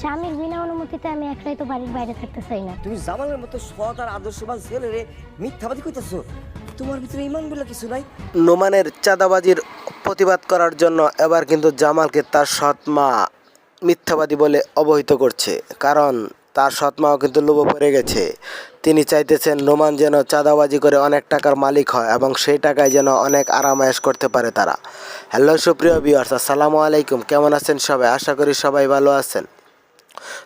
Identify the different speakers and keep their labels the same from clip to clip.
Speaker 1: স্বামীর বিনা অনুমতিতে আমি একলাই তো বাড়ির বাইরে থাকতে চাই না।
Speaker 2: তুমি জামালের মতো সৎ আর আদর্শবান ছেলেরে মিথ্যাবাদী কইতাছো। তোমার ভিতরে ইমান বলে কিছু নাই।
Speaker 3: নোমানের চাঁদাবাজির প্রতিবাদ করার জন্য এবার কিন্তু জামালকে তার সৎ মা মিথ্যাবাদী বলে অবহিত করছে, কারণ তার সৎ মাও কিন্তু লোভে পড়ে গেছে। তিনি চাইতেছেন নোমান যেন চাঁদাবাজি করে অনেক টাকার মালিক হয় এবং সেই টাকায় যেন অনেক আরামায়েশ করতে পারে তারা। হ্যালো সুপ্রিয় ভিউয়ার্স, আসসালামু আলাইকুম। কেমন আছেন সবাই? আশা করি সবাই ভালো আছেন।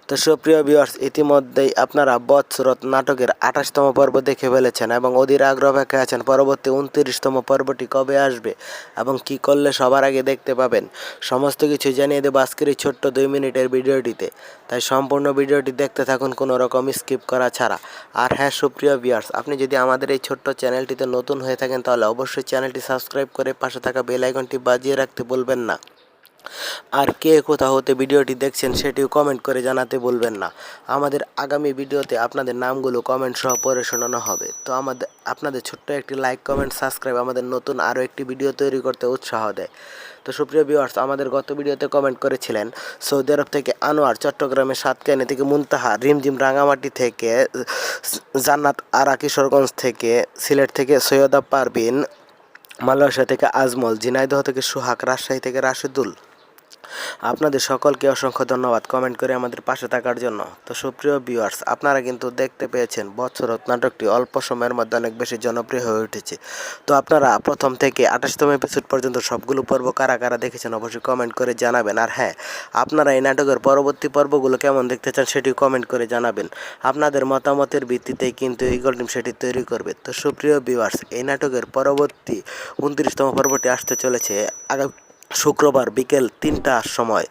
Speaker 3: তো সুপ্রিয় ভিউয়ার্স, ইতিমধ্যেই আপনারা বৎসরত নাটকের 28তম পর্ব দেখে ফেলেছেন এবং অধীর আগ্রহ অপেক্ষায় আছেন পরবর্তী 29তম পর্বটি কবে আসবে এবং কি করলে সবার আগে দেখতে পাবেন। সমস্ত কিছু জানিয়ে দেবো আজকের এই ছোট্ট 2 মিনিটের ভিডিওটিতে, তাই সম্পূর্ণ ভিডিওটি দেখতে থাকুন কোনো রকম স্কিপ করা ছাড়া। আর হ্যাঁ সুপ্রিয় ভিউয়ার্স, আপনি যদি আমাদের এই ছোট্ট চ্যানেলটিতে নতুন হয়ে থাকেন তাহলে অবশ্যই চ্যানেলটি সাবস্ক্রাইব করে পাশে থাকা বেল আইকনটি বাজিয়ে রাখতে ভুলবেন না। আর কে কোথা হতে ভিডিওটি দেখছেন সেটিও কমেন্ট করে জানাতে ভুলবেন না। আমাদের আগামী ভিডিওতে আপনাদের নামগুলো কমেন্ট সহ পড়ে শোনানো হবে। তো আপনাদের ছোট্ট একটি লাইক, কমেন্ট, সাবস্ক্রাইব আমাদের নতুন আরও একটি ভিডিও তৈরি করতে উৎসাহ দেয়। তো সুপ্রিয় ভিউয়ার্স, আমাদের গত ভিডিওতে কমেন্ট করেছিলেন সৌদি আরব থেকে আনোয়ার, চট্টগ্রামের সাতকাইনি থেকে মুনতাহা, রিমঝিম রাঙামাটি থেকে জান্নাত, আরা কিশোরগঞ্জ থেকে, সিলেট থেকে সৈয়দা পারভিন, মালয়েশিয়া থেকে আজমল, ঝিনাইদহ থেকে সোহাগ, রাজশাহী থেকে রাশেদুল। আপনাদের সকলকে অসংখ্য ধন্যবাদ কমেন্ট করে আমাদের পাশে থাকার জন্য। তো সুপ্রিয় ভিউয়ার্স, আপনারা কিন্তু দেখতে পেয়েছেন বৎসরত নাটকটি অল্প সময়ের মধ্যে অনেক বেশি জনপ্রিয় হয়ে উঠেছে। তো আপনারা প্রথম থেকে 28তম এপিসোড পর্যন্ত সবগুলো পর্ব কারা কারা দেখেছেন অবশ্যই কমেন্ট করে জানাবেন। আর হ্যাঁ, আপনারা এই নাটকের পরবর্তী পর্বগুলো কেমন দেখতে চান সেটিও কমেন্ট করে জানাবেন। আপনাদের মতামতের ভিত্তিতেই কিন্তু ইগল টিম সেটি তৈরি করবে। তো সুপ্রিয় ভিউয়ার্স, এই নাটকের পরবর্তী 29তম পর্বটি আসতে চলেছে আগামী শুক্রবার বিকেল 3টার সময়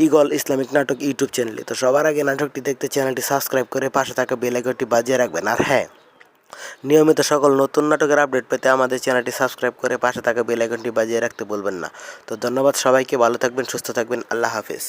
Speaker 3: ইগল ইসলামিক নাটক ইউটিউব চ্যানেলে। তো সবার আগে নাটকটি দেখতে চ্যানেলটি সাবস্ক্রাইব করে পাশে থাকা বেল আইকনটি বাজিয়ে রাখবেন। আর হ্যাঁ, নিয়মিত সকল নতুন নাটকের আপডেট পেতে আমাদের চ্যানেলটি সাবস্ক্রাইব করে পাশে থাকা বেল আইকনটি বাজিয়ে রাখতে ভুলবেন না। তো ধন্যবাদ সবাইকে, ভালো থাকবেন, সুস্থ থাকবেন, আল্লাহ হাফেজ।